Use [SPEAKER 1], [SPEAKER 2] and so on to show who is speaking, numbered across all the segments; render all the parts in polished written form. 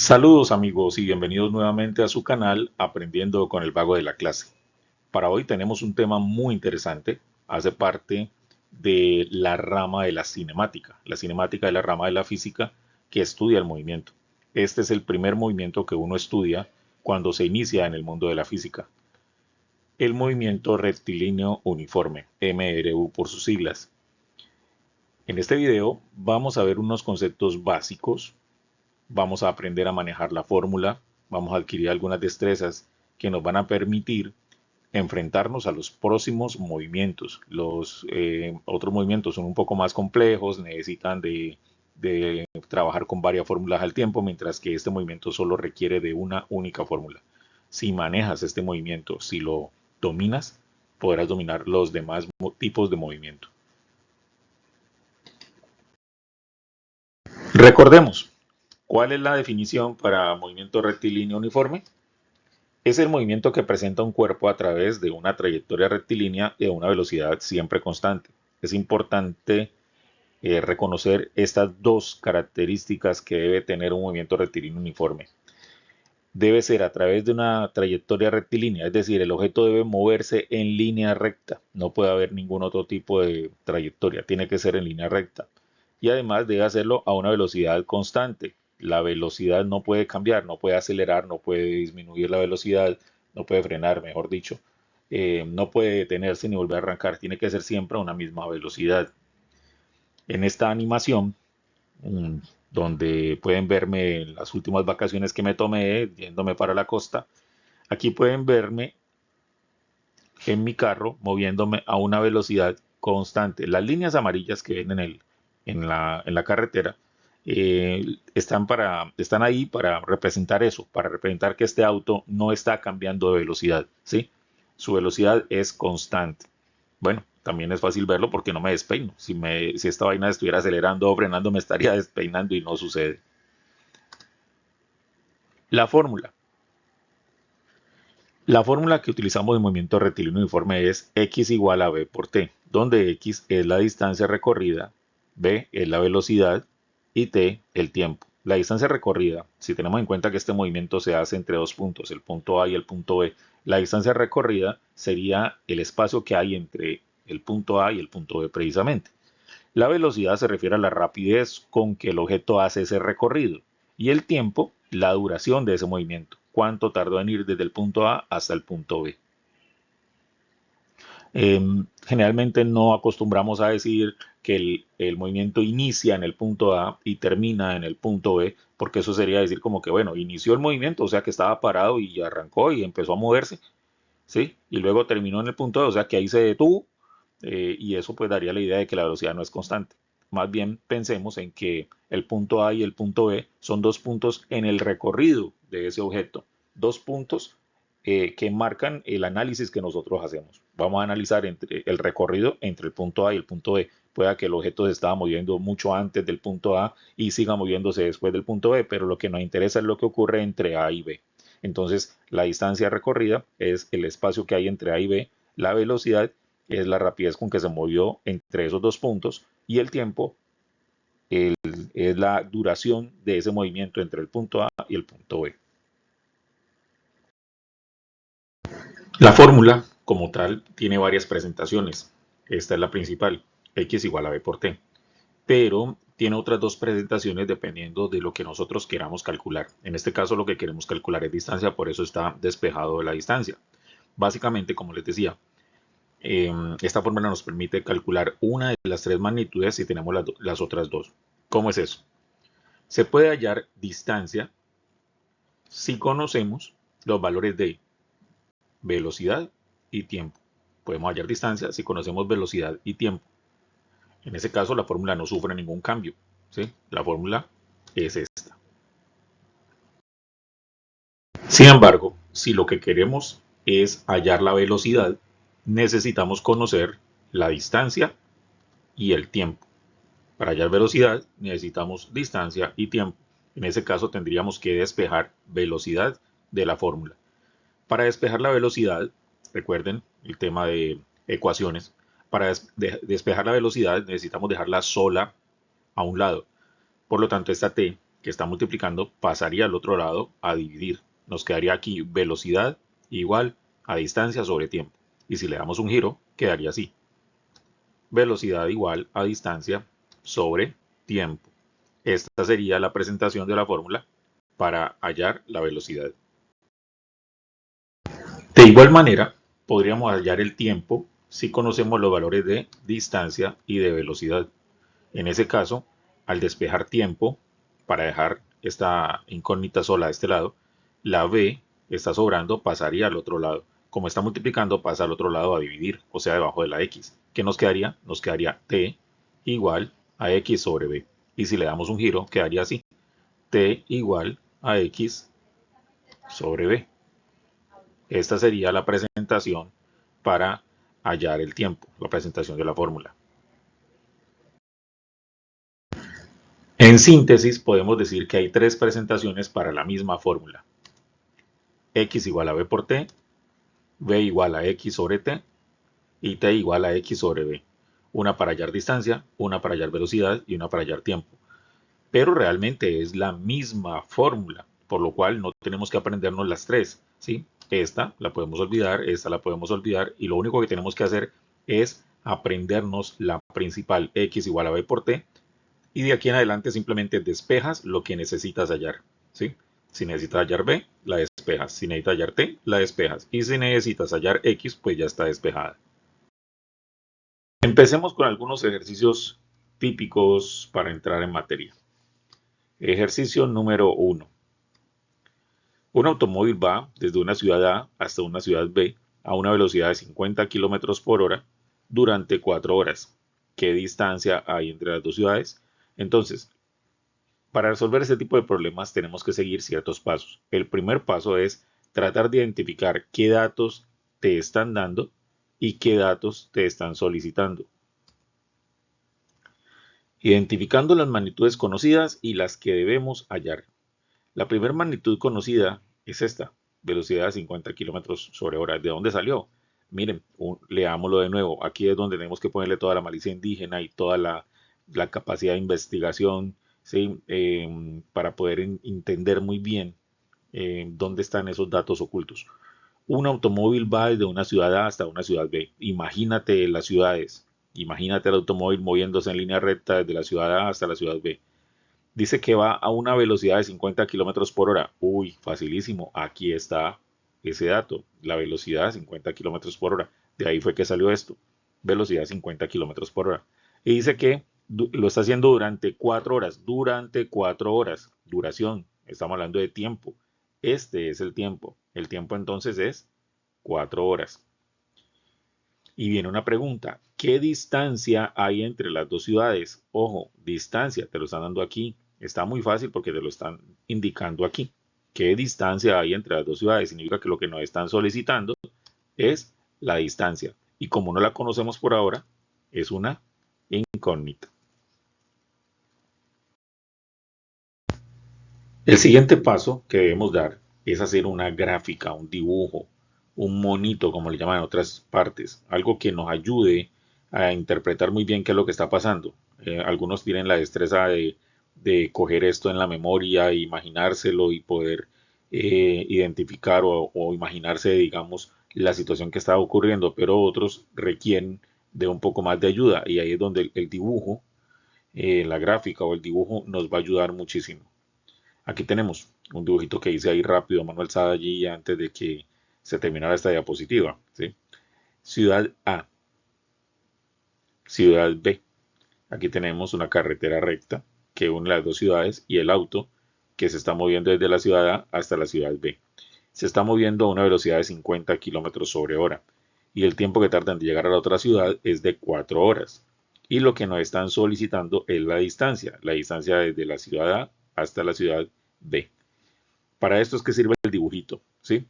[SPEAKER 1] Saludos amigos y bienvenidos nuevamente a su canal Aprendiendo con el Vago de la Clase. Para hoy tenemos un tema muy interesante, hace parte de la rama de la cinemática. La cinemática es la rama de la física que estudia el movimiento. Este es el primer movimiento que uno estudia cuando se inicia en el mundo de la física. El movimiento rectilíneo uniforme, MRU por sus siglas. En este video vamos a ver unos conceptos básicos. Vamos a aprender a manejar la fórmula, vamos a adquirir algunas destrezas que nos van a permitir enfrentarnos a los próximos movimientos. Los otros movimientos son un poco más complejos, necesitan de trabajar con varias fórmulas al tiempo, mientras que este movimiento solo requiere de una única fórmula. Si manejas este movimiento, si lo dominas, podrás dominar los demás tipos de movimiento. Recordemos, ¿cuál es la definición para movimiento rectilíneo uniforme? Es el movimiento que presenta un cuerpo a través de una trayectoria rectilínea y a una velocidad siempre constante. Es importante reconocer estas dos características que debe tener un movimiento rectilíneo uniforme. Debe ser a través de una trayectoria rectilínea, es decir, el objeto debe moverse en línea recta. No puede haber ningún otro tipo de trayectoria, tiene que ser en línea recta. Y además debe hacerlo a una velocidad constante. La velocidad no puede cambiar, no puede acelerar, no puede disminuir la velocidad, no puede frenar, mejor dicho. No puede detenerse ni volver a arrancar, tiene que ser siempre a una misma velocidad. En esta animación, mm, donde pueden verme las últimas vacaciones que me tomé yéndome para la costa, aquí pueden verme en mi carro moviéndome a una velocidad constante. Las líneas amarillas que ven en la carretera están ahí para representar eso, para representar que este auto no está cambiando de velocidad, ¿sí? Su velocidad es constante. Bueno, también es fácil verlo porque no me despeino. Si esta vaina estuviera acelerando o frenando, me estaría despeinando y no sucede. La fórmula. La fórmula que utilizamos en movimiento rectilíneo uniforme es x igual a b por t, donde x es la distancia recorrida, b es la velocidad y t el tiempo. La distancia recorrida, si tenemos en cuenta que este movimiento se hace entre dos puntos, el punto A y el punto B, la distancia recorrida sería el espacio que hay entre el punto A y el punto B precisamente. La velocidad se refiere a la rapidez con que el objeto hace ese recorrido y el tiempo, la duración de ese movimiento, cuánto tardó en ir desde el punto A hasta el punto B. Generalmente no acostumbramos a decir que el movimiento inicia en el punto A y termina en el punto B, porque eso sería decir como que, bueno, inició el movimiento, o sea que estaba parado y arrancó y empezó a moverse, ¿sí? Y luego terminó en el punto B, o sea que ahí se detuvo y eso pues daría la idea de que la velocidad no es constante. Más bien pensemos en que el punto A y el punto B son dos puntos en el recorrido de ese objeto, dos puntos que marcan el análisis que nosotros hacemos. Vamos a analizar el recorrido entre el punto A y el punto B. Pueda que el objeto se estaba moviendo mucho antes del punto A y siga moviéndose después del punto B, pero lo que nos interesa es lo que ocurre entre A y B. Entonces, la distancia recorrida es el espacio que hay entre A y B, la velocidad es la rapidez con que se movió entre esos dos puntos y el tiempo es la duración de ese movimiento entre el punto A y el punto B. La fórmula, como tal, tiene varias presentaciones. Esta es la principal, x igual a b por t. Pero tiene otras dos presentaciones dependiendo de lo que nosotros queramos calcular. En este caso lo que queremos calcular es distancia, por eso está despejado de la distancia. Básicamente, como les decía, esta fórmula nos permite calcular una de las tres magnitudes si tenemos las otras dos. ¿Cómo es eso? Se puede hallar distancia si conocemos los valores de velocidad y tiempo. Podemos hallar distancia si conocemos velocidad y tiempo. En ese caso la fórmula no sufre ningún cambio, ¿sí? La fórmula es esta. Sin embargo, si lo que queremos es hallar la velocidad, necesitamos conocer la distancia y el tiempo. Para hallar velocidad necesitamos distancia y tiempo. En ese caso tendríamos que despejar velocidad de la fórmula. Para despejar la velocidad, recuerden el tema de ecuaciones, para despejar la velocidad necesitamos dejarla sola a un lado. Por lo tanto, esta t que está multiplicando, pasaría al otro lado a dividir. Nos quedaría aquí velocidad igual a distancia sobre tiempo. Y si le damos un giro, quedaría así. Velocidad igual a distancia sobre tiempo. Esta sería la presentación de la fórmula para hallar la velocidad. De igual manera, podríamos hallar el tiempo si conocemos los valores de distancia y de velocidad. En ese caso, al despejar tiempo, para dejar esta incógnita sola de este lado, la b está sobrando, pasaría al otro lado. Como está multiplicando, pasa al otro lado a dividir, o sea, debajo de la x. ¿Qué nos quedaría? Nos quedaría t igual a x sobre b. Y si le damos un giro, quedaría así. T igual a x sobre b. Esta sería la presentación para hallar el tiempo, la presentación de la fórmula. En síntesis, podemos decir que hay tres presentaciones para la misma fórmula. X igual a b por t, b igual a x sobre t y t igual a x sobre b. Una para hallar distancia, una para hallar velocidad y una para hallar tiempo. Pero realmente es la misma fórmula, por lo cual no tenemos que aprendernos las tres, ¿sí? Esta la podemos olvidar, esta la podemos olvidar y lo único que tenemos que hacer es aprendernos la principal, x igual a b por t, y de aquí en adelante simplemente despejas lo que necesitas hallar, ¿sí? Si necesitas hallar b, la despejas. Si necesitas hallar t, la despejas. Y si necesitas hallar x, pues ya está despejada. Empecemos con algunos ejercicios típicos para entrar en materia. Ejercicio número 1. Un automóvil va desde una ciudad A hasta una ciudad B a una velocidad de 50 km por hora durante 4 horas. ¿Qué distancia hay entre las dos ciudades? Entonces, para resolver este tipo de problemas tenemos que seguir ciertos pasos. El primer paso es tratar de identificar qué datos te están dando y qué datos te están solicitando. Identificando las magnitudes conocidas y las que debemos hallar. La primera magnitud conocida es esta, velocidad de 50 km sobre hora. ¿De dónde salió? Miren, leámoslo de nuevo. Aquí es donde tenemos que ponerle toda la malicia indígena y toda la capacidad de investigación, ¿sí? Para poder entender muy bien dónde están esos datos ocultos. Un automóvil va desde una ciudad A hasta una ciudad B. Imagínate las ciudades. Imagínate el automóvil moviéndose en línea recta desde la ciudad A hasta la ciudad B. Dice que va a una velocidad de 50 km por hora. Uy, facilísimo. Aquí está ese dato. La velocidad de 50 km por hora. De ahí fue que salió esto. Velocidad 50 km por hora. Y dice que lo está haciendo durante 4 horas. Durante 4 horas. Duración. Estamos hablando de tiempo. Este es el tiempo. El tiempo entonces es 4 horas. Y viene una pregunta. ¿Qué distancia hay entre las dos ciudades? Ojo, distancia, te lo están dando aquí. Está muy fácil porque te lo están indicando aquí. ¿Qué distancia hay entre las dos ciudades? Significa que lo que nos están solicitando es la distancia. Y como no la conocemos por ahora, es una incógnita. El siguiente paso que debemos dar es hacer una gráfica, un dibujo, un monito, como le llaman en otras partes, algo que nos ayude a interpretar muy bien qué es lo que está pasando. Algunos tienen la destreza de coger esto en la memoria, imaginárselo y poder identificar o imaginarse, digamos, la situación que está ocurriendo, pero otros requieren de un poco más de ayuda y ahí es donde el dibujo, la gráfica o el dibujo nos va a ayudar muchísimo. Aquí tenemos un dibujito que hice ahí rápido, Manuel allí antes de que se terminara esta diapositiva, ¿sí? Ciudad A, ciudad B. Aquí tenemos una carretera recta que une las dos ciudades y el auto que se está moviendo desde la ciudad A hasta la ciudad B. Se está moviendo a una velocidad de 50 km sobre hora y el tiempo que tardan de llegar a la otra ciudad es de 4 horas. Y lo que nos están solicitando es la distancia desde la ciudad A hasta la ciudad B. Para esto es que sirve el dibujito, ¿sí?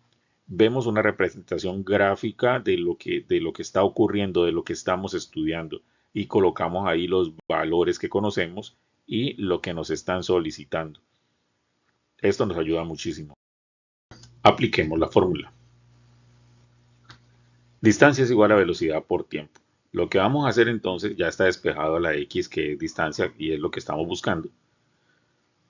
[SPEAKER 1] Vemos una representación gráfica de lo que está ocurriendo, de lo que estamos estudiando y colocamos ahí los valores que conocemos y lo que nos están solicitando. Esto nos ayuda muchísimo. Apliquemos la fórmula. Distancia es igual a velocidad por tiempo. Lo que vamos a hacer entonces, ya está despejado la x que es distancia y es lo que estamos buscando.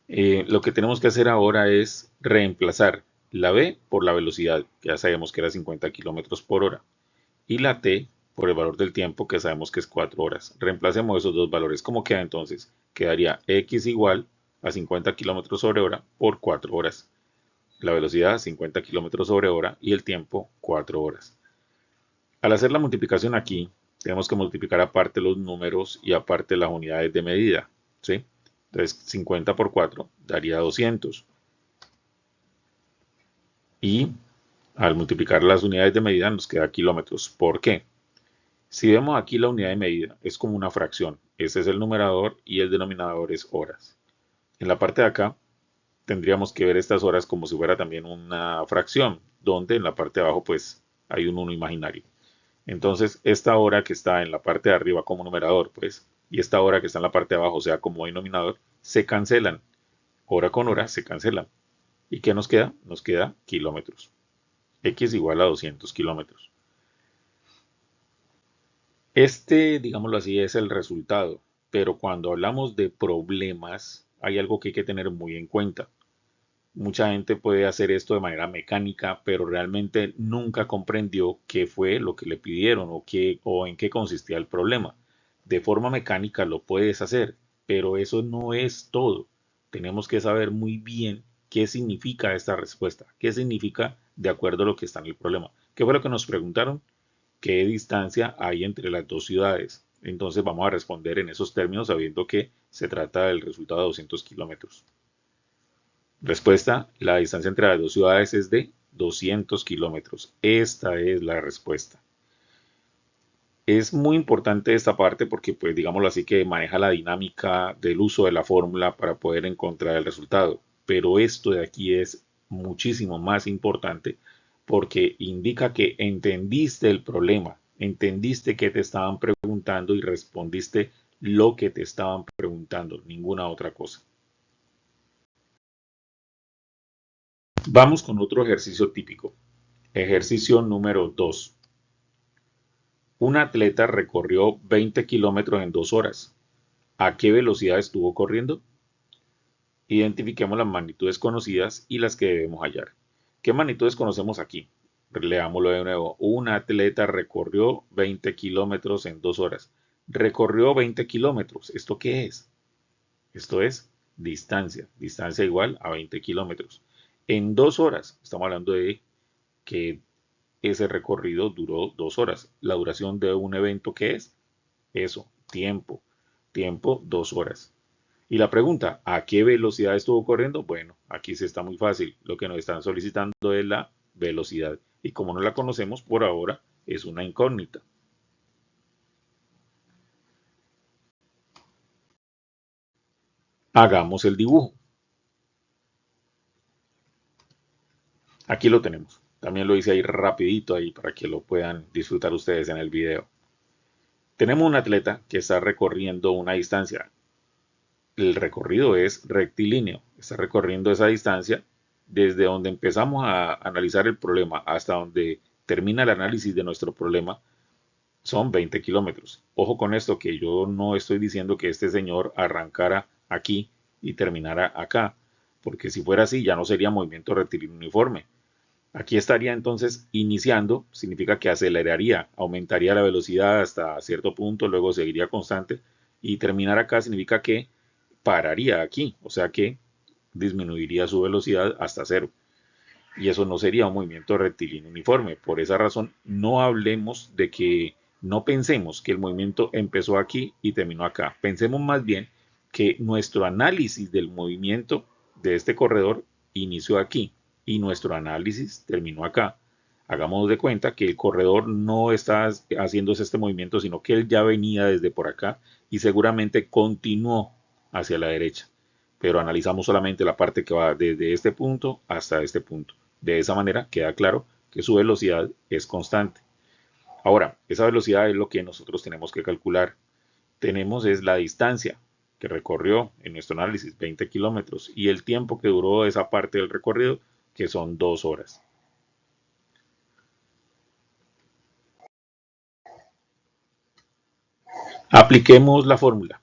[SPEAKER 1] Lo que tenemos que hacer ahora es reemplazar la v por la velocidad, que ya sabemos que era 50 kilómetros por hora, y la t por el valor del tiempo, que sabemos que es 4 horas. Reemplacemos esos dos valores. ¿Cómo queda entonces? Quedaría x igual a 50 kilómetros sobre hora por 4 horas. La velocidad 50 kilómetros sobre hora y el tiempo 4 horas. Al hacer la multiplicación aquí, tenemos que multiplicar aparte los números y aparte las unidades de medida, ¿sí? Entonces 50 por 4 daría 200. Y al multiplicar las unidades de medida nos queda kilómetros. ¿Por qué? Si vemos aquí la unidad de medida es como una fracción. Ese es el numerador y el denominador es horas. En la parte de acá tendríamos que ver estas horas como si fuera también una fracción, donde en la parte de abajo pues hay un 1 imaginario. Entonces esta hora que está en la parte de arriba como numerador pues y esta hora que está en la parte de abajo, o sea como denominador, se cancelan. Hora con hora se cancelan. ¿Y qué nos queda? Nos queda kilómetros. X igual a 200 kilómetros. Este, digámoslo así, es el resultado, pero cuando hablamos de problemas, hay algo que hay que tener muy en cuenta. Mucha gente puede hacer esto de manera mecánica, pero realmente nunca comprendió qué fue lo que le pidieron o en qué consistía el problema. De forma mecánica lo puedes hacer, pero eso no es todo. Tenemos que saber muy bien qué significa esta respuesta, qué significa de acuerdo a lo que está en el problema. ¿Qué fue lo que nos preguntaron? ¿Qué distancia hay entre las dos ciudades? Entonces vamos a responder en esos términos sabiendo que se trata del resultado de 200 kilómetros. Respuesta, la distancia entre las dos ciudades es de 200 kilómetros. Esta es la respuesta. Es muy importante esta parte porque, pues, digámoslo así, que maneja la dinámica del uso de la fórmula para poder encontrar el resultado. Pero esto de aquí es muchísimo más importante porque indica que entendiste el problema, entendiste qué te estaban preguntando y respondiste lo que te estaban preguntando, ninguna otra cosa. Vamos con otro ejercicio típico. Ejercicio número 2. Un atleta recorrió 20 kilómetros en 2 horas. ¿A qué velocidad estuvo corriendo? Identifiquemos las magnitudes conocidas y las que debemos hallar. ¿Qué magnitudes conocemos aquí? Leámoslo de nuevo. Un atleta recorrió 20 kilómetros en 2 horas. Recorrió 20 kilómetros. ¿Esto qué es? Esto es distancia. Distancia igual a 20 kilómetros. En 2 horas. Estamos hablando de que ese recorrido duró 2 horas. La duración de un evento, ¿qué es? Eso, tiempo. Tiempo, 2 horas. Y la pregunta, ¿a qué velocidad estuvo corriendo? Bueno, aquí sí está muy fácil. Lo que nos están solicitando es la velocidad. Y como no la conocemos por ahora, es una incógnita. Hagamos el dibujo. Aquí lo tenemos. También lo hice ahí rapidito ahí para que lo puedan disfrutar ustedes en el video. Tenemos un atleta que está recorriendo una distancia. El recorrido es rectilíneo. Está recorriendo esa distancia desde donde empezamos a analizar el problema hasta donde termina el análisis de nuestro problema. Son 20 kilómetros. Ojo con esto que yo no estoy diciendo que este señor arrancara aquí y terminara acá, porque si fuera así ya no sería movimiento rectilíneo uniforme. Aquí estaría entonces iniciando, significa que aceleraría, aumentaría la velocidad hasta cierto punto, luego seguiría constante y terminar acá significa que pararía aquí, o sea que disminuiría su velocidad hasta cero. Y eso no sería un movimiento rectilíneo uniforme. Por esa razón, no hablemos de que, no pensemos que el movimiento empezó aquí y terminó acá. Pensemos más bien que nuestro análisis del movimiento de este corredor inició aquí y nuestro análisis terminó acá. Hagamos de cuenta que el corredor no está haciéndose este movimiento, sino que él ya venía desde por acá y seguramente continuó hacia la derecha. Pero analizamos solamente la parte que va desde este punto hasta este punto. De esa manera queda claro que su velocidad es constante. Ahora, esa velocidad es lo que nosotros tenemos que calcular. Tenemos es la distancia que recorrió en nuestro análisis, 20 kilómetros, y el tiempo que duró esa parte del recorrido, que son 2 horas. Apliquemos la fórmula.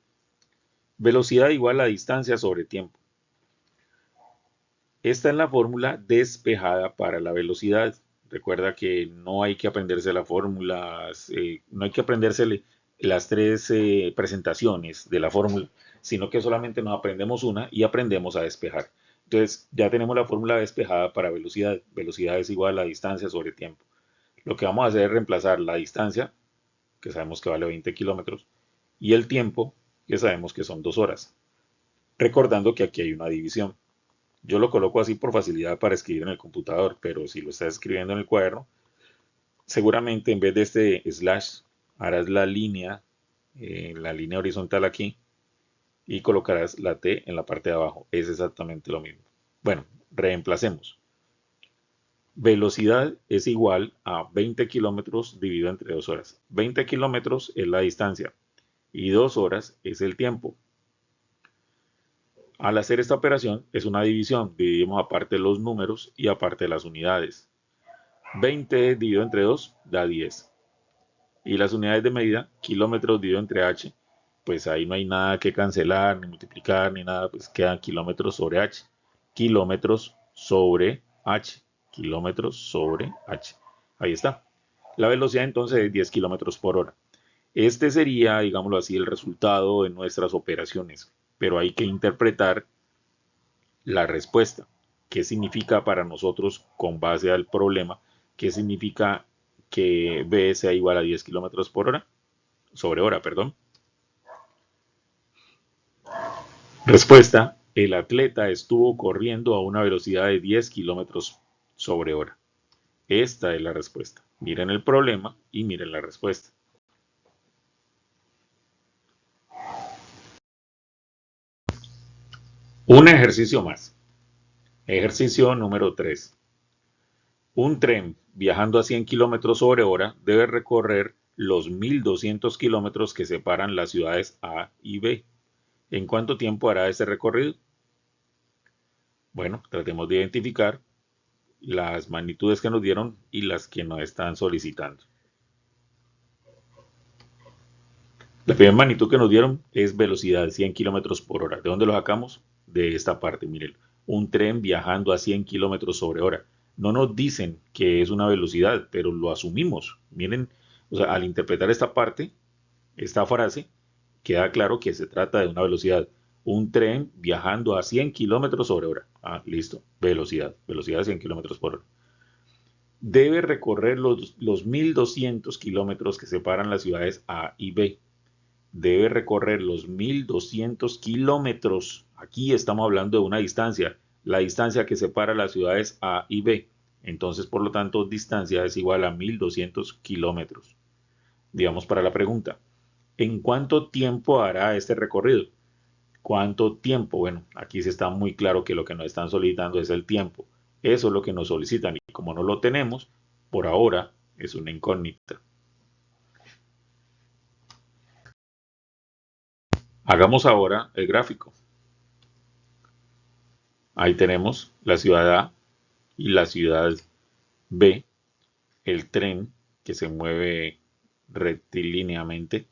[SPEAKER 1] Velocidad igual a distancia sobre tiempo. Esta es la fórmula despejada para la velocidad. Recuerda que no hay que aprenderse las fórmulas, no hay que aprenderse las tres presentaciones de la fórmula, sino que solamente nos aprendemos una y aprendemos a despejar. Entonces ya tenemos la fórmula despejada para velocidad. Velocidad es igual a distancia sobre tiempo. Lo que vamos a hacer es reemplazar la distancia, que sabemos que vale 20 kilómetros, y el tiempo, que sabemos que son 2 horas. Recordando que aquí hay una división. Yo lo coloco así por facilidad para escribir en el computador, pero si lo estás escribiendo en el cuaderno, seguramente en vez de este slash harás la línea horizontal aquí y colocarás la T en la parte de abajo. Es exactamente lo mismo. Bueno, reemplacemos. Velocidad es igual a 20 kilómetros dividido entre 2 horas. 20 kilómetros es la distancia y 2 horas es el tiempo. Al hacer esta operación es una división. Dividimos aparte los números y aparte las unidades. 20 dividido entre 2 da 10. Y las unidades de medida, kilómetros dividido entre h, pues ahí no hay nada que cancelar, ni multiplicar, ni nada, pues quedan kilómetros sobre h. Kilómetros sobre h. Kilómetros sobre h. Ahí está. La velocidad entonces es 10 kilómetros por hora. Este sería, digámoslo así, el resultado de nuestras operaciones. Pero hay que interpretar la respuesta. ¿Qué significa para nosotros con base al problema? ¿Qué significa que B sea igual a 10 kilómetros por hora? Sobre hora, perdón. Respuesta. El atleta estuvo corriendo a una velocidad de 10 kilómetros sobre hora. Esta es la respuesta. Miren el problema y miren la respuesta. Un ejercicio más. Ejercicio número 3. Un tren viajando a 100 kilómetros sobre hora debe recorrer los 1200 kilómetros que separan las ciudades A y B. ¿En cuánto tiempo hará ese recorrido? Bueno, tratemos de identificar las magnitudes que nos dieron y las que nos están solicitando. La primera magnitud que nos dieron es velocidad 100 kilómetros por hora. ¿De dónde lo sacamos? De esta parte, miren. Un tren viajando a 100 kilómetros sobre hora. No nos dicen que es una velocidad, pero lo asumimos. Miren, o sea, al interpretar esta parte, esta frase, queda claro que se trata de una velocidad. Un tren viajando a 100 kilómetros sobre hora. Ah, listo. Velocidad. Velocidad de 100 kilómetros por hora. Debe recorrer los 1200 kilómetros que separan las ciudades A y B. Debe recorrer los 1200 kilómetros. Aquí estamos hablando de una distancia. La distancia que separa las ciudades A y B. Entonces, por lo tanto, distancia es igual a 1200 kilómetros. Digamos para la pregunta. ¿En cuánto tiempo hará este recorrido? ¿Cuánto tiempo? Bueno, aquí se está muy claro que lo que nos están solicitando es el tiempo. Eso es lo que nos solicitan y como no lo tenemos, por ahora es una incógnita. Hagamos ahora el gráfico. Ahí tenemos la ciudad A y la ciudad B, el tren que se mueve rectilíneamente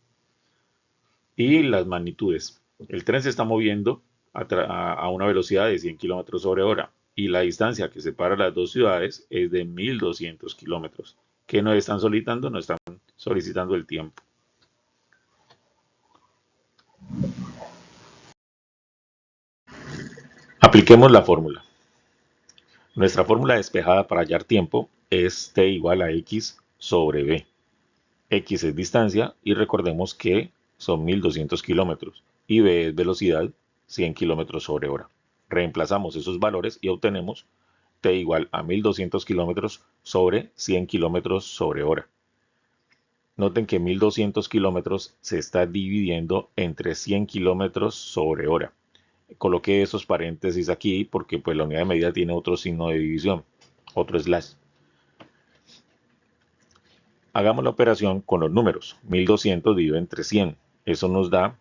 [SPEAKER 1] y las magnitudes. El tren se está moviendo a una velocidad de 100 kilómetros sobre hora y la distancia que separa las dos ciudades es de 1200 kilómetros. ¿Qué nos están solicitando? Nos están solicitando el tiempo. Apliquemos la fórmula. Nuestra fórmula despejada para hallar tiempo es t igual a x sobre b. X es distancia y recordemos que son 1200 kilómetros y b es velocidad 100 kilómetros sobre hora. Reemplazamos esos valores y obtenemos t igual a 1200 kilómetros sobre 100 kilómetros sobre hora. Noten que 1200 kilómetros se está dividiendo entre 100 kilómetros sobre hora. Coloqué esos paréntesis aquí porque pues la unidad de medida tiene otro signo de división, otro slash. Hagamos la operación con los números. 1200 dividido entre 100. Eso nos da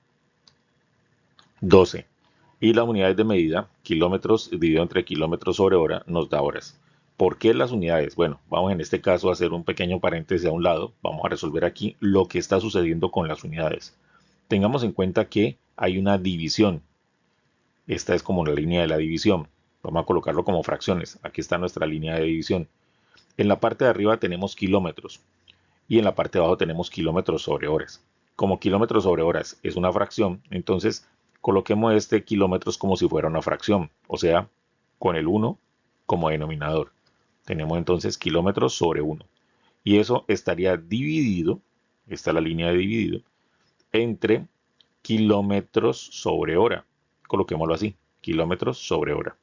[SPEAKER 1] 12. Y las unidades de medida, kilómetros dividido entre kilómetros sobre hora, nos da horas. ¿Por qué las unidades? Bueno, vamos en este caso a hacer un pequeño paréntesis a un lado. Vamos a resolver aquí lo que está sucediendo con las unidades. Tengamos en cuenta que hay una división. Esta es como la línea de la división. Vamos a colocarlo como fracciones. Aquí está nuestra línea de división. En la parte de arriba tenemos kilómetros y en la parte de abajo tenemos kilómetros sobre horas. Como kilómetros sobre horas es una fracción, entonces coloquemos este kilómetros como si fuera una fracción, o sea, con el 1 como denominador. Tenemos entonces kilómetros sobre 1. Y eso estaría dividido, esta es la línea de dividido, entre kilómetros sobre hora. Coloquémoslo así, kilómetros sobre hora.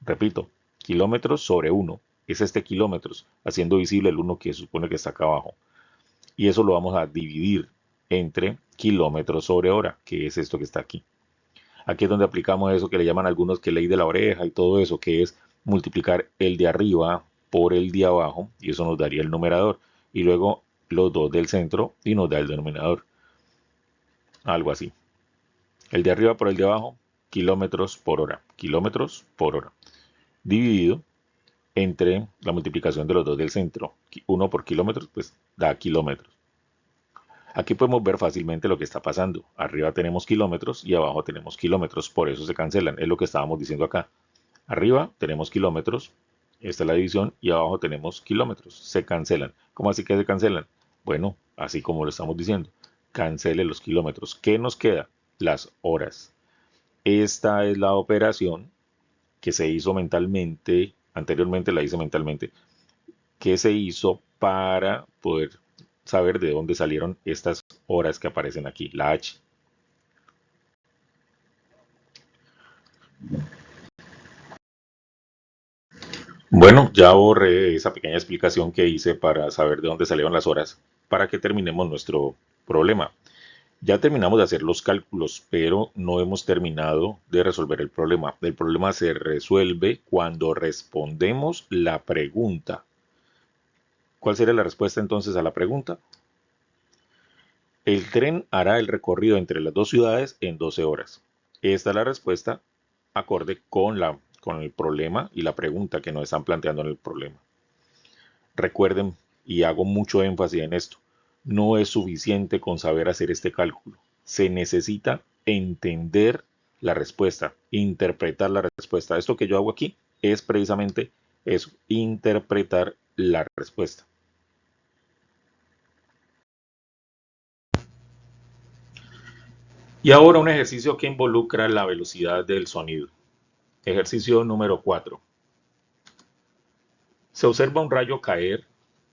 [SPEAKER 1] Repito, kilómetros sobre 1 es este kilómetros, haciendo visible el 1 que se supone que está acá abajo. Y eso lo vamos a dividir entre kilómetros sobre hora, que es esto que está aquí. Aquí es donde aplicamos eso que le llaman algunos que ley de la oreja y todo eso, que es multiplicar el de arriba por el de abajo, y eso nos daría el numerador. Y luego los dos del centro y nos da el denominador. Algo así. El de arriba por el de abajo, kilómetros por hora. Kilómetros por hora. Dividido entre la multiplicación de los dos del centro. 1 por kilómetros, pues da kilómetros. Aquí podemos ver fácilmente lo que está pasando. Arriba tenemos kilómetros y abajo tenemos kilómetros, por eso se cancelan. Es lo que estábamos diciendo acá. Arriba tenemos kilómetros, esta es la división, y abajo tenemos kilómetros. Se cancelan. ¿Cómo así que se cancelan? Bueno, así como lo estamos diciendo. Cancele los kilómetros. ¿Qué nos queda? Las horas. Esta es la operación que se hizo mentalmente, anteriormente la hice mentalmente, que se hizo para poder saber de dónde salieron estas horas que aparecen aquí, la H. Bueno, ya borré esa pequeña explicación que hice para saber de dónde salieron las horas para que terminemos nuestro problema. Ya terminamos de hacer los cálculos, pero no hemos terminado de resolver el problema. El problema se resuelve cuando respondemos la pregunta. ¿Cuál sería la respuesta entonces a la pregunta? El tren hará el recorrido entre las dos ciudades en 12 horas. Esta es la respuesta acorde con el problema y la pregunta que nos están planteando en el problema. Recuerden, y hago mucho énfasis en esto, no es suficiente con saber hacer este cálculo. Se necesita entender la respuesta, interpretar la respuesta. Esto que yo hago aquí es precisamente eso, interpretar la respuesta. Y ahora un ejercicio que involucra la velocidad del sonido. Ejercicio número 4. Se observa un rayo caer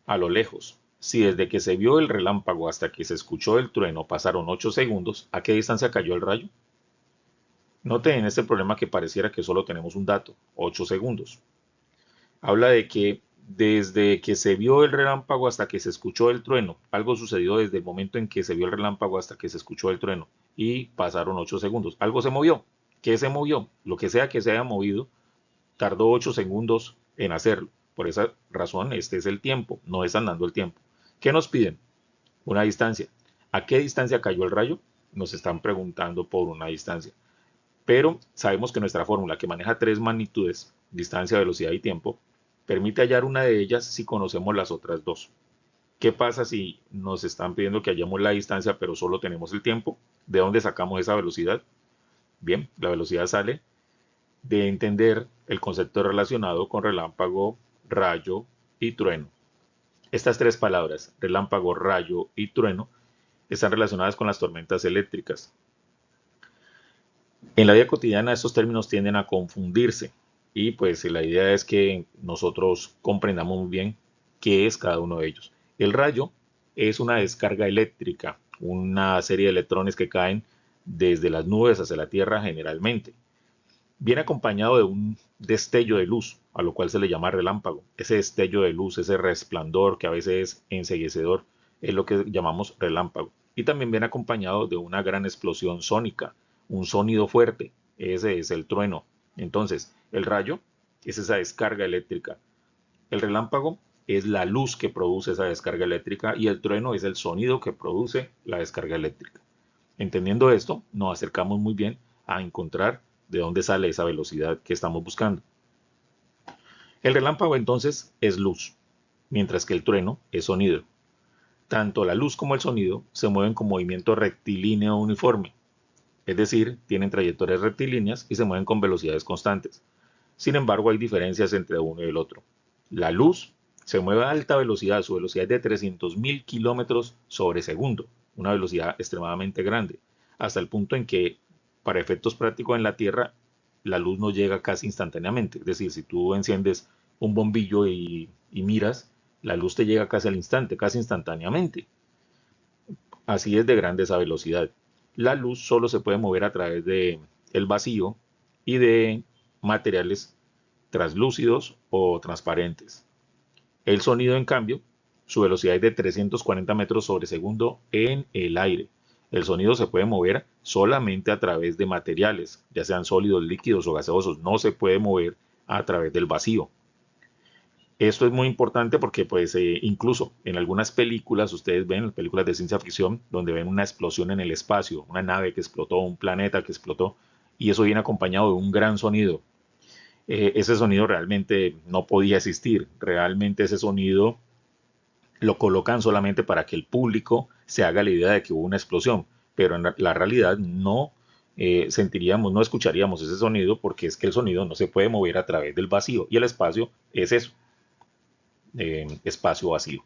[SPEAKER 1] a lo lejos. Si desde que se vio el relámpago hasta que se escuchó el trueno pasaron 8 segundos, ¿a qué distancia cayó el rayo? Note en este problema que pareciera que solo tenemos un dato, 8 segundos. Habla de que desde que se vio el relámpago hasta que se escuchó el trueno, algo sucedió desde el momento en que se vio el relámpago hasta que se escuchó el trueno y pasaron 8 segundos. Algo se movió. ¿Qué se movió? Lo que sea que se haya movido, tardó 8 segundos en hacerlo. Por esa razón, este es el tiempo, no es andando el tiempo. ¿Qué nos piden? Una distancia. ¿A qué distancia cayó el rayo? Nos están preguntando por una distancia. Pero sabemos que nuestra fórmula, que maneja tres magnitudes, distancia, velocidad y tiempo, permite hallar una de ellas si conocemos las otras dos. ¿Qué pasa si nos están pidiendo que hallemos la distancia pero solo tenemos el tiempo? ¿De dónde sacamos esa velocidad? Bien, la velocidad sale de entender el concepto relacionado con relámpago, rayo y trueno. Estas tres palabras, relámpago, rayo y trueno, están relacionadas con las tormentas eléctricas. En la vida cotidiana estos términos tienden a confundirse y pues la idea es que nosotros comprendamos muy bien qué es cada uno de ellos. El rayo es una descarga eléctrica, una serie de electrones que caen desde las nubes hacia la Tierra generalmente. Viene acompañado de un destello de luz, a lo cual se le llama relámpago. Ese destello de luz, ese resplandor que a veces es enceguecedor, es lo que llamamos relámpago. Y también viene acompañado de una gran explosión sónica, un sonido fuerte, ese es el trueno. Entonces, el rayo es esa descarga eléctrica. El relámpago es la luz que produce esa descarga eléctrica y el trueno es el sonido que produce la descarga eléctrica. Entendiendo esto, nos acercamos muy bien a encontrar de dónde sale esa velocidad que estamos buscando. El relámpago entonces es luz, mientras que el trueno es sonido. Tanto la luz como el sonido se mueven con movimiento rectilíneo uniforme, es decir, tienen trayectorias rectilíneas y se mueven con velocidades constantes. Sin embargo, hay diferencias entre uno y el otro. La luz se mueve a alta velocidad, su velocidad es de 300.000 kilómetros sobre segundo, una velocidad extremadamente grande, hasta el punto en que, para efectos prácticos en la Tierra, la luz no llega casi instantáneamente. Es decir, si tú enciendes un bombillo y miras, la luz te llega casi al instante, casi instantáneamente. Así es de grande esa velocidad. La luz solo se puede mover a través de el vacío y de materiales translúcidos o transparentes. El sonido, en cambio, su velocidad es de 340 metros sobre segundo en el aire. El sonido se puede mover solamente a través de materiales, ya sean sólidos, líquidos o gaseosos. No se puede mover a través del vacío. Esto es muy importante porque pues incluso en algunas películas, ustedes ven películas de ciencia ficción donde ven una explosión en el espacio, una nave que explotó, un planeta que explotó, y eso viene acompañado de un gran sonido. Ese sonido realmente no podía existir. Realmente ese sonido lo colocan solamente para que el público se haga la idea de que hubo una explosión, pero en la realidad no sentiríamos, no escucharíamos ese sonido porque es que el sonido no se puede mover a través del vacío y el espacio es eso, espacio vacío.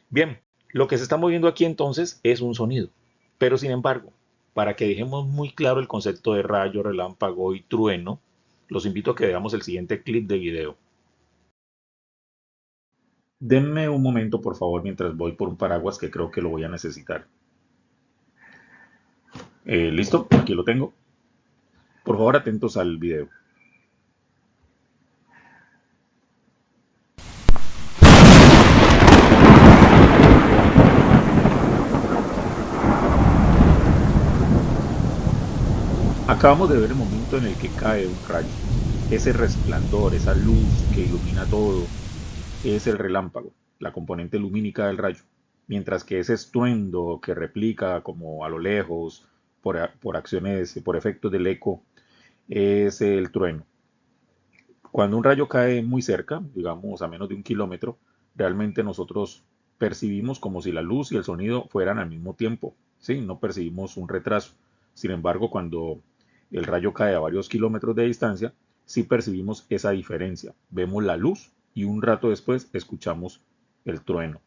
[SPEAKER 1] Bien, lo que se está moviendo aquí entonces es un sonido, pero sin embargo, para que dejemos muy claro el concepto de rayo, relámpago y trueno, los invito a que veamos el siguiente clip de video. Denme un momento, por favor, mientras voy por un paraguas que creo que lo voy a necesitar. ¿Listo? Aquí lo tengo. Por favor, atentos al video. Acabamos de ver el momento en el que cae un rayo. Ese resplandor, esa luz que ilumina todo, es el relámpago, la componente lumínica del rayo. Mientras que ese estruendo que replica como a lo lejos, por acciones, por efectos del eco, es el trueno. Cuando un rayo cae muy cerca, digamos a menos de 1 kilómetro, realmente nosotros percibimos como si la luz y el sonido fueran al mismo tiempo, ¿sí? No percibimos un retraso. Sin embargo, cuando el rayo cae a varios kilómetros de distancia, sí percibimos esa diferencia. Vemos la luz y un rato después escuchamos el trueno.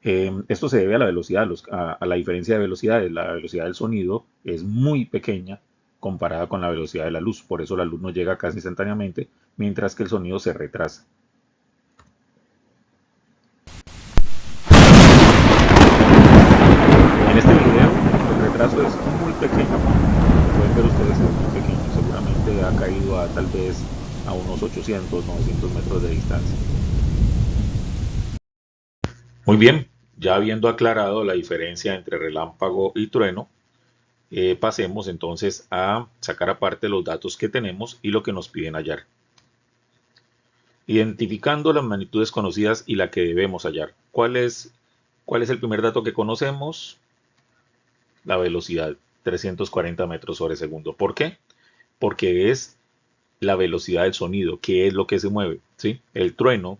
[SPEAKER 1] Esto se debe a la velocidad, a la diferencia de velocidades. La velocidad del sonido es muy pequeña comparada con la velocidad de la luz. Por eso la luz no llega casi instantáneamente, mientras que el sonido se retrasa. En este video el retraso es muy pequeño. Pueden ver ustedes, es muy pequeño. Seguramente ha caído a tal vez a unos 800, 900 metros de distancia. Muy bien, ya habiendo aclarado la diferencia entre relámpago y trueno, pasemos entonces a sacar aparte los datos que tenemos y lo que nos piden hallar. Identificando las magnitudes conocidas y la que debemos hallar. ¿Cuál es el primer dato que conocemos? La velocidad, 340 metros sobre segundo. ¿Por qué? Porque es la velocidad del sonido, que es lo que se mueve. ¿Sí? El trueno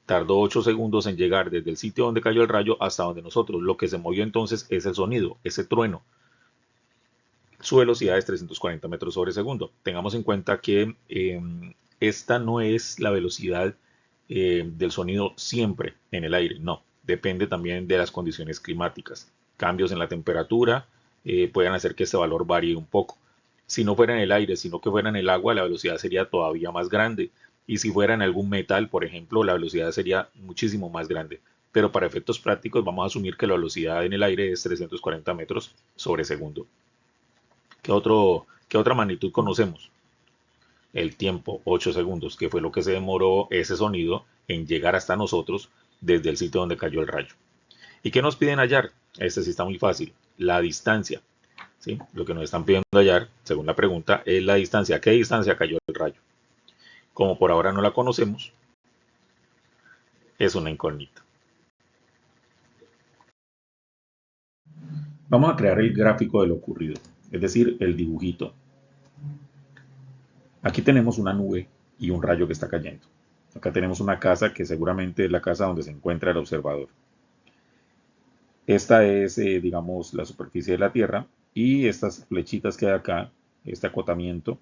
[SPEAKER 1] tardó 8 segundos en llegar desde el sitio donde cayó el rayo hasta donde nosotros. Lo que se movió entonces es el sonido, ese trueno. Su velocidad es 340 metros sobre segundo. Tengamos en cuenta que esta no es la velocidad del sonido siempre en el aire, no. Depende también de las condiciones climáticas. Cambios en la temperatura pueden hacer que este valor varíe un poco. Si no fuera en el aire, sino que fuera en el agua, la velocidad sería todavía más grande. Y si fuera en algún metal, por ejemplo, la velocidad sería muchísimo más grande. Pero para efectos prácticos vamos a asumir que la velocidad en el aire es 340 metros sobre segundo. ¿Qué otra magnitud conocemos? El tiempo, 8 segundos, que fue lo que se demoró ese sonido en llegar hasta nosotros desde el sitio donde cayó el rayo. ¿Y qué nos piden hallar? Este sí está muy fácil. La distancia. ¿Sí? Lo que nos están pidiendo hallar, según la pregunta, es la distancia. ¿A qué distancia cayó el rayo? Como por ahora no la conocemos, es una incógnita. Vamos a crear el gráfico de lo ocurrido, es decir, el dibujito. Aquí tenemos una nube y un rayo que está cayendo. Acá tenemos una casa que seguramente es la casa donde se encuentra el observador. Esta es, digamos, la superficie de la Tierra y estas flechitas que hay acá, este acotamiento,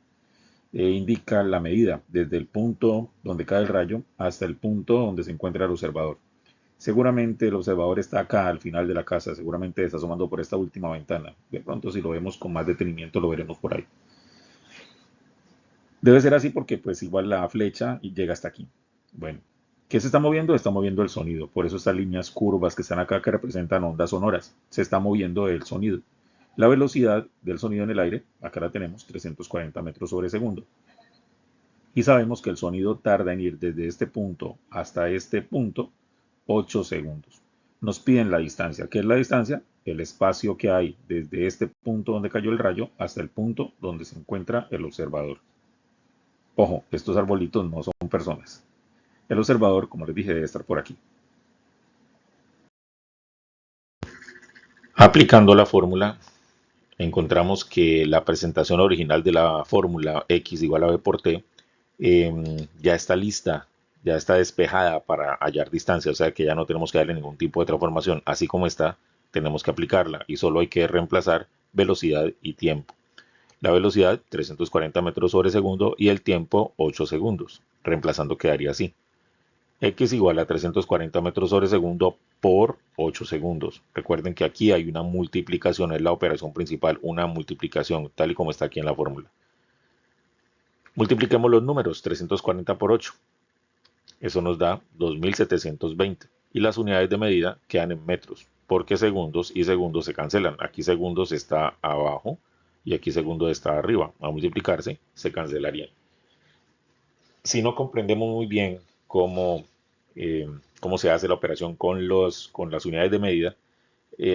[SPEAKER 1] indica la medida desde el punto donde cae el rayo hasta el punto donde se encuentra el observador. Seguramente el observador está acá al final de la casa, seguramente está asomando por esta última ventana. De pronto si lo vemos con más detenimiento lo veremos por ahí. Debe ser así porque pues igual la flecha y llega hasta aquí. Bueno, ¿qué se está moviendo? Está moviendo el sonido. Por eso estas líneas curvas que están acá que representan ondas sonoras. Se está moviendo el sonido. La velocidad del sonido en el aire, acá la tenemos, 340 metros sobre segundo. Y sabemos que el sonido tarda en ir desde este punto hasta este punto 8 segundos. Nos piden la distancia. ¿Qué es la distancia? El espacio que hay desde este punto donde cayó el rayo hasta el punto donde se encuentra el observador. Ojo, estos arbolitos no son personas. El observador, como les dije, debe estar por aquí. Aplicando la fórmula, encontramos que la presentación original de la fórmula x igual a b por t ya está lista, ya está despejada para hallar distancia, o sea que ya no tenemos que darle ningún tipo de transformación. Así como está, tenemos que aplicarla y solo hay que reemplazar velocidad y tiempo. La velocidad 340 metros sobre segundo y el tiempo 8 segundos. Reemplazando quedaría así. X igual a 340 metros sobre segundo por 8 segundos. Recuerden que aquí hay una multiplicación, es la operación principal, una multiplicación, tal y como está aquí en la fórmula. Multipliquemos los números, 340 por 8. Eso nos da 2720. Y las unidades de medida quedan en metros, porque segundos y segundos se cancelan. Aquí segundos está abajo y aquí segundos está arriba. A multiplicarse se cancelarían. Si no comprendemos muy bien cómo se hace la operación con las unidades de medida,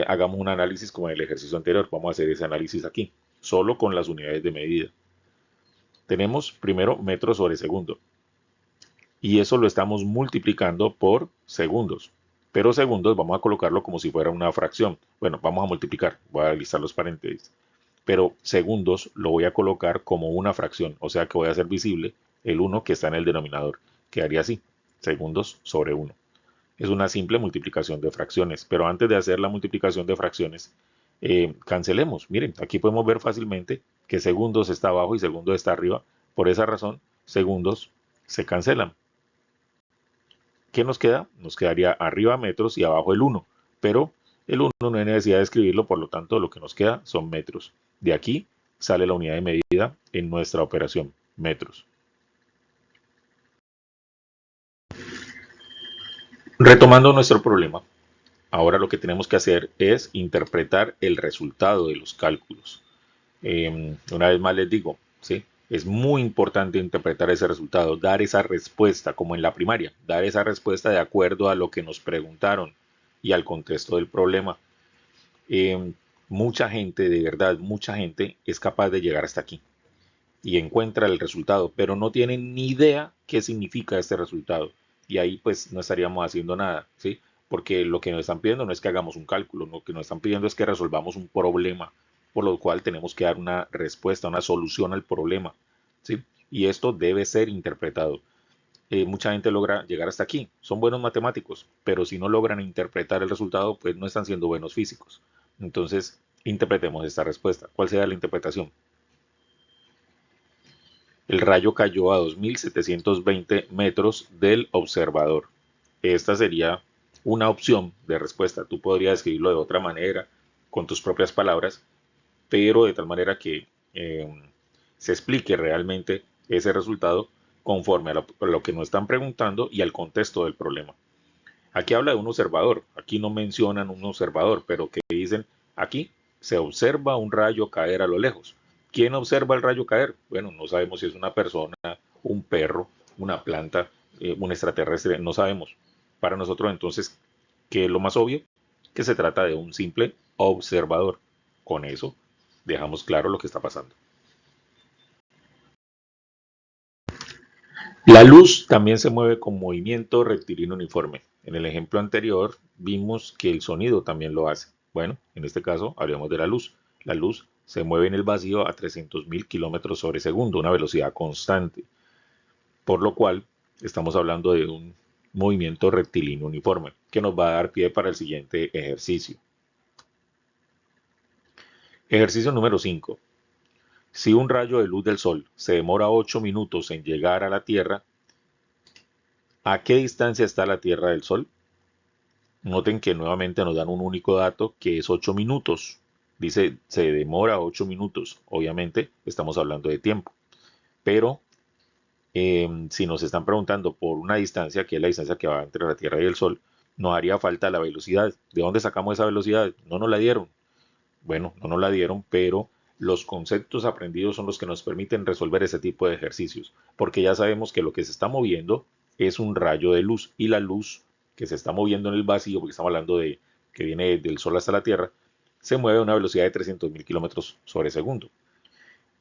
[SPEAKER 1] hagamos un análisis como en el ejercicio anterior. Vamos a hacer ese análisis aquí, solo con las unidades de medida. Tenemos primero metros sobre segundo y eso lo estamos multiplicando por segundos. Pero segundos vamos a colocarlo como si fuera una fracción. Bueno, vamos a multiplicar, voy a listar los paréntesis. Pero segundos lo voy a colocar como una fracción, o sea que voy a hacer visible el 1 que está en el denominador. Quedaría así, segundos sobre 1. Es una simple multiplicación de fracciones, pero antes de hacer la multiplicación de fracciones, cancelemos. Miren, aquí podemos ver fácilmente que segundos está abajo y segundos está arriba. Por esa razón, segundos se cancelan. ¿Qué nos queda? Nos quedaría arriba metros y abajo el 1, pero el 1 no hay necesidad de escribirlo, por lo tanto lo que nos queda son metros. De aquí sale la unidad de medida en nuestra operación, metros. Retomando nuestro problema, ahora lo que tenemos que hacer es interpretar el resultado de los cálculos. Una vez más les digo, ¿sí? Es muy importante interpretar ese resultado, dar esa respuesta, como en la primaria, dar esa respuesta de acuerdo a lo que nos preguntaron y al contexto del problema. Mucha gente, de verdad, mucha gente es capaz de llegar hasta aquí y encuentra el resultado, pero no tiene ni idea qué significa este resultado. Y ahí pues no estaríamos haciendo nada, ¿sí? Porque lo que nos están pidiendo no es que hagamos un cálculo, lo que nos están pidiendo es que resolvamos un problema, por lo cual tenemos que dar una respuesta, una solución al problema, ¿sí? Y esto debe ser interpretado. Mucha gente logra llegar hasta aquí, son buenos matemáticos, pero si no logran interpretar el resultado, pues no están siendo buenos físicos. Entonces, interpretemos esta respuesta. ¿Cuál será la interpretación? El rayo cayó a 2720 metros del observador. Esta sería una opción de respuesta. Tú podrías escribirlo de otra manera, con tus propias palabras, pero de tal manera que se explique realmente ese resultado conforme a lo que nos están preguntando y al contexto del problema. Aquí habla de un observador, aquí no mencionan un observador, pero que dicen, aquí se observa un rayo caer a lo lejos. ¿Quién observa el rayo caer? Bueno, no sabemos si es una persona, un perro, una planta, un extraterrestre, no sabemos. Para nosotros entonces, ¿qué es lo más obvio? Que se trata de un simple observador. Con eso dejamos claro lo que está pasando. La luz también se mueve con movimiento rectilíneo uniforme. En el ejemplo anterior vimos que el sonido también lo hace. Bueno, en este caso hablamos de la luz. La luz se mueve en el vacío a 300.000 kilómetros sobre segundo, una velocidad constante, por lo cual estamos hablando de un movimiento rectilíneo uniforme, que nos va a dar pie para el siguiente ejercicio. Ejercicio número 5. Si un rayo de luz del Sol se demora 8 minutos en llegar a la Tierra, ¿a qué distancia está la Tierra del Sol? Noten que nuevamente nos dan un único dato que es 8 minutos. Dice, se demora 8 minutos. Obviamente estamos hablando de tiempo. Pero si nos están preguntando por una distancia, que es la distancia que va entre la Tierra y el Sol, nos haría falta la velocidad. ¿De dónde sacamos esa velocidad? No nos la dieron. Bueno, no nos la dieron, pero los conceptos aprendidos son los que nos permiten resolver ese tipo de ejercicios, porque ya sabemos que lo que se está moviendo es un rayo de luz y la luz que se está moviendo en el vacío, porque estamos hablando de que viene del Sol hasta la Tierra, se mueve a una velocidad de 300.000 kilómetros sobre segundo.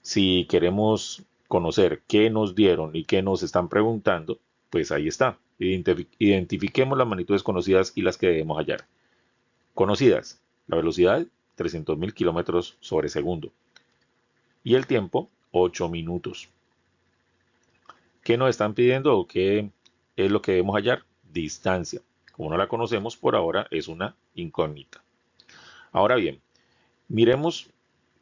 [SPEAKER 1] Si queremos conocer qué nos dieron y qué nos están preguntando, pues ahí está. Identifiquemos las magnitudes conocidas y las que debemos hallar. Conocidas, la velocidad 300.000 kilómetros sobre segundo y el tiempo 8 minutos. ¿Qué nos están pidiendo o qué es lo que debemos hallar? Distancia. Como no la conocemos por ahora, es una incógnita. Ahora bien, miremos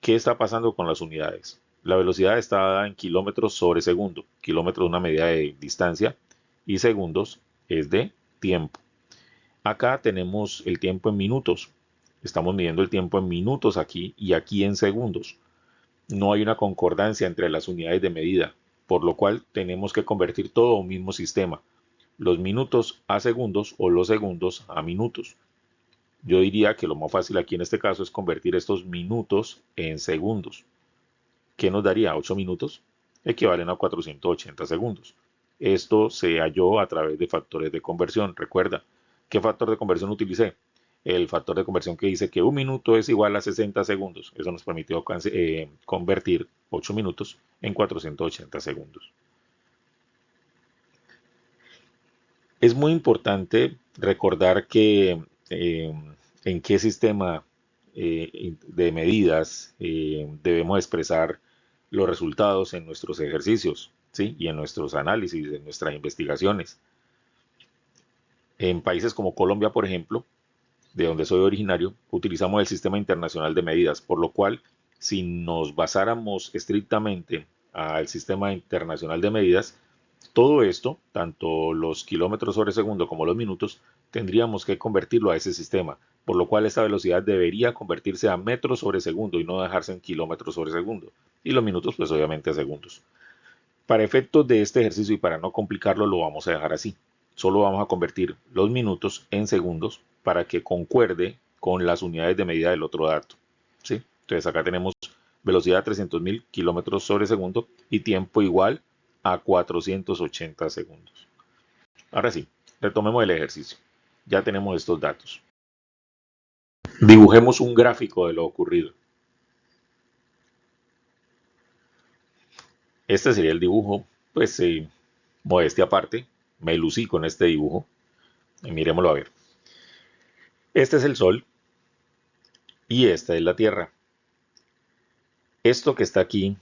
[SPEAKER 1] qué está pasando con las unidades. La velocidad está dada en kilómetros sobre segundo. Kilómetros es una medida de distancia y segundos es de tiempo. Acá tenemos el tiempo en minutos. Estamos midiendo el tiempo en minutos aquí y aquí en segundos. No hay una concordancia entre las unidades de medida, por lo cual tenemos que convertir todo a un mismo sistema. Los minutos a segundos o los segundos a minutos. Yo diría que lo más fácil aquí en este caso es convertir estos minutos en segundos. ¿Qué nos daría? 8 minutos equivalen a 480 segundos. Esto se halló a través de factores de conversión. Recuerda, ¿qué factor de conversión utilicé? El factor de conversión que dice que un minuto es igual a 60 segundos. Eso nos permitió convertir 8 minutos en 480 segundos. Es muy importante recordar que en qué sistema de medidas debemos expresar los resultados en nuestros ejercicios, ¿sí? Y en nuestros análisis, en nuestras investigaciones. En países como Colombia, por ejemplo, de donde soy originario, utilizamos el Sistema Internacional de Medidas, por lo cual, si nos basáramos estrictamente al Sistema Internacional de Medidas, todo esto, tanto los kilómetros sobre segundo como los minutos, tendríamos que convertirlo a ese sistema, por lo cual esta velocidad debería convertirse a metros sobre segundo y no dejarse en kilómetros sobre segundo. Y los minutos, pues obviamente a segundos. Para efectos de este ejercicio y para no complicarlo, lo vamos a dejar así. Solo vamos a convertir los minutos en segundos para que concuerde con las unidades de medida del otro dato. ¿Sí? Entonces acá tenemos velocidad 300.000 kilómetros sobre segundo y tiempo igual a 480 segundos. Ahora sí, retomemos el ejercicio. Ya tenemos estos datos. Dibujemos un gráfico de lo ocurrido. Este sería el dibujo, pues modestia aparte, me lucí con este dibujo. Y miremoslo a ver. Este es el Sol y esta es la Tierra. Esto que está aquí,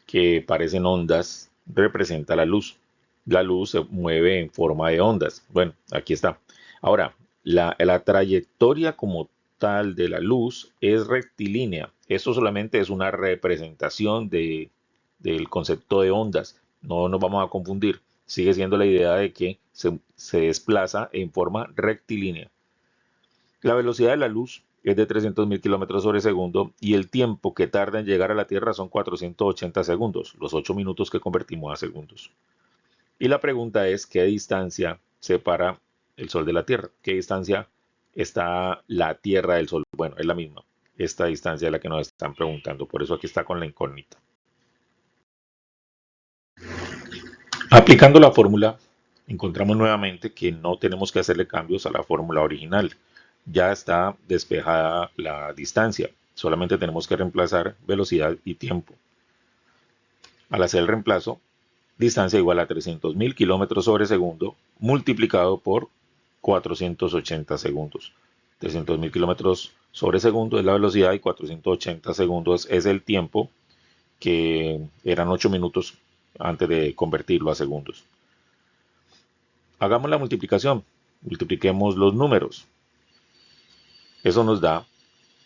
[SPEAKER 1] que parecen ondas, representa la luz. La luz se mueve en forma de ondas. Bueno, aquí está. Ahora, la trayectoria como tal de la luz es rectilínea. Esto solamente es una representación del concepto de ondas. No nos vamos a confundir. Sigue siendo la idea de que se desplaza en forma rectilínea. La velocidad de la luz es de 300.000 kilómetros sobre segundo y el tiempo que tarda en llegar a la Tierra son 480 segundos, los 8 minutos que convertimos a segundos. Y la pregunta es, ¿qué distancia separa el Sol de la Tierra? ¿Qué distancia está la Tierra del Sol? Bueno, es la misma. Esta distancia es la que nos están preguntando, por eso aquí está con la incógnita. Aplicando la fórmula, encontramos nuevamente que no tenemos que hacerle cambios a la fórmula original. Ya está despejada la distancia. Solamente tenemos que reemplazar velocidad y tiempo. Al hacer el reemplazo, distancia igual a 300.000 kilómetros sobre segundo multiplicado por 480 segundos. 300.000 kilómetros sobre segundo es la velocidad y 480 segundos es el tiempo, que eran 8 minutos antes de convertirlo a segundos. Hagamos la multiplicación. Multipliquemos los números. Eso nos da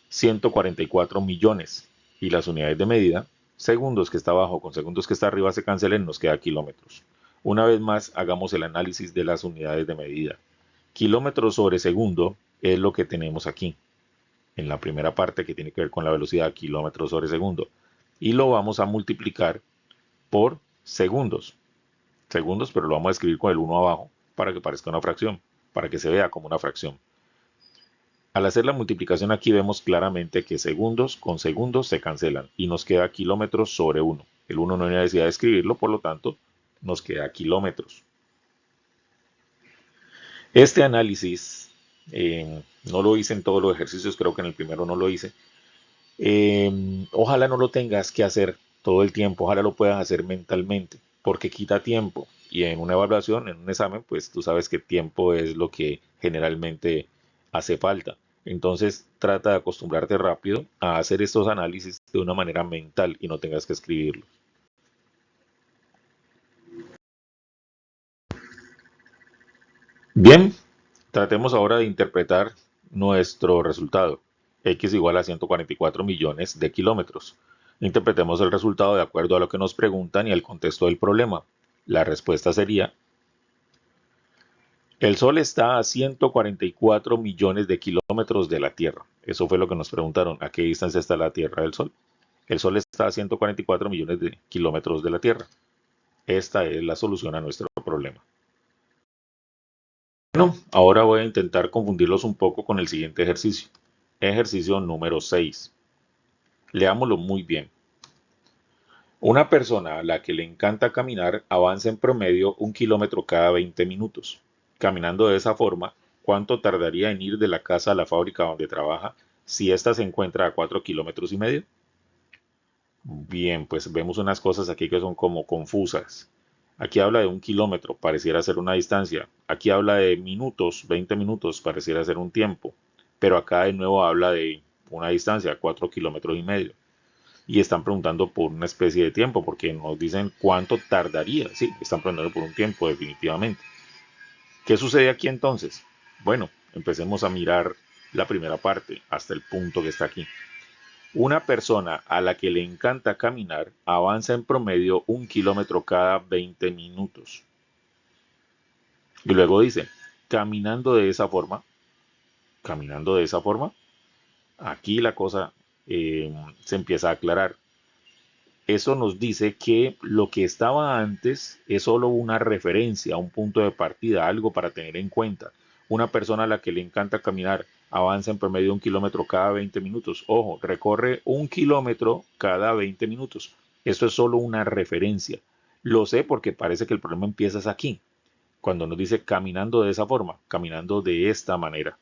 [SPEAKER 1] 144 millones y las unidades de medida segundos que está abajo con segundos que está arriba se cancelen, nos queda kilómetros. Una vez más, hagamos el análisis de las unidades de medida. Kilómetros sobre segundo es lo que tenemos aquí, en la primera parte que tiene que ver con la velocidad, kilómetros sobre segundo. Y lo vamos a multiplicar por segundos. Segundos, pero lo vamos a escribir con el 1 abajo para que parezca una fracción, para que se vea como una fracción. Al hacer la multiplicación aquí vemos claramente que segundos con segundos se cancelan y nos queda kilómetros sobre 1. El 1 no hay necesidad de escribirlo, por lo tanto nos queda kilómetros. Este análisis no lo hice en todos los ejercicios, creo que en el primero no lo hice. Ojalá no lo tengas que hacer todo el tiempo, ojalá lo puedas hacer mentalmente, porque quita tiempo. Y en una evaluación, en un examen, pues tú sabes que tiempo es lo que generalmente hace falta. Entonces trata de acostumbrarte rápido a hacer estos análisis de una manera mental y no tengas que escribirlos. Bien, tratemos ahora de interpretar nuestro resultado. X igual a 144 millones de kilómetros. Interpretemos el resultado de acuerdo a lo que nos preguntan y al contexto del problema. La respuesta sería: el Sol está a 144 millones de kilómetros de la Tierra. Eso fue lo que nos preguntaron. ¿A qué distancia está la Tierra del Sol? El Sol está a 144 millones de kilómetros de la Tierra. Esta es la solución a nuestro problema. Bueno, ahora voy a intentar confundirlos un poco con el siguiente ejercicio. Ejercicio número 6. Leámoslo muy bien. Una persona a la que le encanta caminar avanza en promedio 1 kilómetro cada 20 minutos. Caminando de esa forma, ¿cuánto tardaría en ir de la casa a la fábrica donde trabaja si ésta se encuentra a 4,5 kilómetros? Bien, pues vemos unas cosas aquí que son como confusas. Aquí habla de 1 kilómetro, pareciera ser una distancia. Aquí habla de minutos, 20 minutos, pareciera ser un tiempo. Pero acá de nuevo habla de una distancia, 4,5 kilómetros. Y están preguntando por una especie de tiempo, porque nos dicen cuánto tardaría. Sí, están preguntando por un tiempo, definitivamente. ¿Qué sucede aquí entonces? Bueno, empecemos a mirar la primera parte, hasta el punto que está aquí. Una persona a la que le encanta caminar avanza en promedio 1 kilómetro cada 20 minutos. Y luego dice, caminando de esa forma, caminando de esa forma, aquí la cosa se empieza a aclarar. Eso nos dice que lo que estaba antes es solo una referencia, un punto de partida, algo para tener en cuenta. Una persona a la que le encanta caminar avanza en promedio 1 kilómetro cada 20 minutos. Ojo, recorre 1 kilómetro cada 20 minutos. Esto es solo una referencia. Lo sé porque parece que el problema empieza aquí, cuando nos dice caminando de esa forma, caminando de esta manera.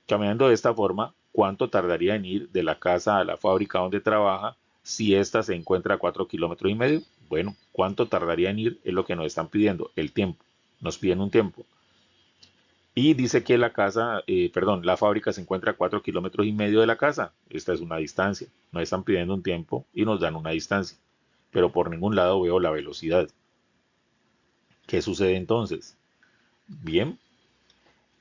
[SPEAKER 1] Caminando de esta forma, ¿cuánto tardaría en ir de la casa a la fábrica donde trabaja si ésta se encuentra a 4,5 kilómetros? Bueno, ¿cuánto tardaría en ir? Es lo que nos están pidiendo, el tiempo. Nos piden un tiempo. Y dice que la fábrica se encuentra a 4,5 kilómetros de la casa. Esta es una distancia. Nos están pidiendo un tiempo y nos dan una distancia. Pero por ningún lado veo la velocidad. ¿Qué sucede entonces? Bien,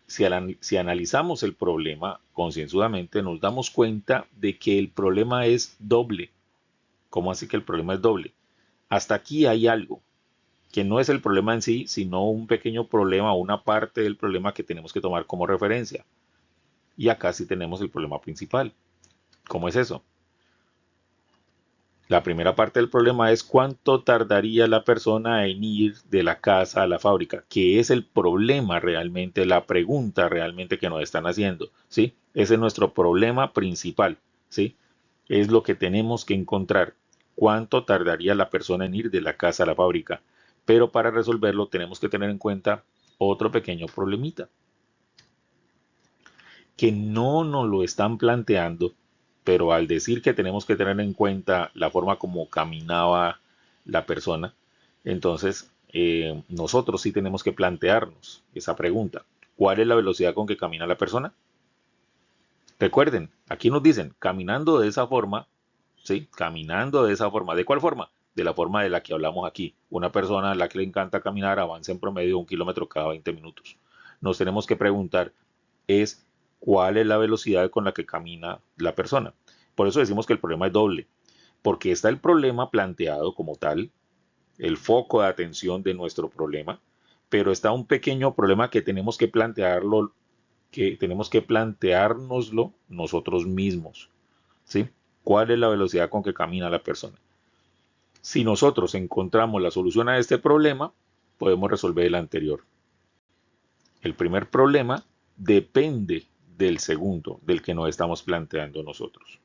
[SPEAKER 1] si analizamos el problema concienzudamente, nos damos cuenta de que el problema es doble. ¿Cómo así que el problema es doble? Hasta aquí hay algo que no es el problema en sí, sino un pequeño problema, una parte del problema que tenemos que tomar como referencia. Y acá sí tenemos el problema principal. ¿Cómo es eso? La primera parte del problema es cuánto tardaría la persona en ir de la casa a la fábrica, que es el problema realmente, la pregunta realmente que nos están haciendo, ¿sí? Ese es nuestro problema principal, ¿sí? Es lo que tenemos que encontrar. ¿Cuánto tardaría la persona en ir de la casa a la fábrica? Pero para resolverlo tenemos que tener en cuenta otro pequeño problemita, que no nos lo están planteando, pero al decir que tenemos que tener en cuenta la forma como caminaba la persona, entonces nosotros sí tenemos que plantearnos esa pregunta. ¿Cuál es la velocidad con que camina la persona? Recuerden, aquí nos dicen, caminando de esa forma, ¿sí? Caminando de esa forma. ¿De cuál forma? De la forma de la que hablamos aquí. Una persona a la que le encanta caminar avanza en promedio 1 kilómetro cada 20 minutos. Nos tenemos que preguntar, es cuál es la velocidad con la que camina la persona. Por eso decimos que el problema es doble. porque está el problema planteado como tal, el foco de atención de nuestro problema, pero está un pequeño problema que tenemos que plantearlo, que tenemos que planteárnoslo nosotros mismos, ¿sí? ¿Cuál es la velocidad con que camina la persona? Si nosotros encontramos la solución a este problema, podemos resolver el anterior. El primer problema depende del segundo, del que nos estamos planteando nosotros.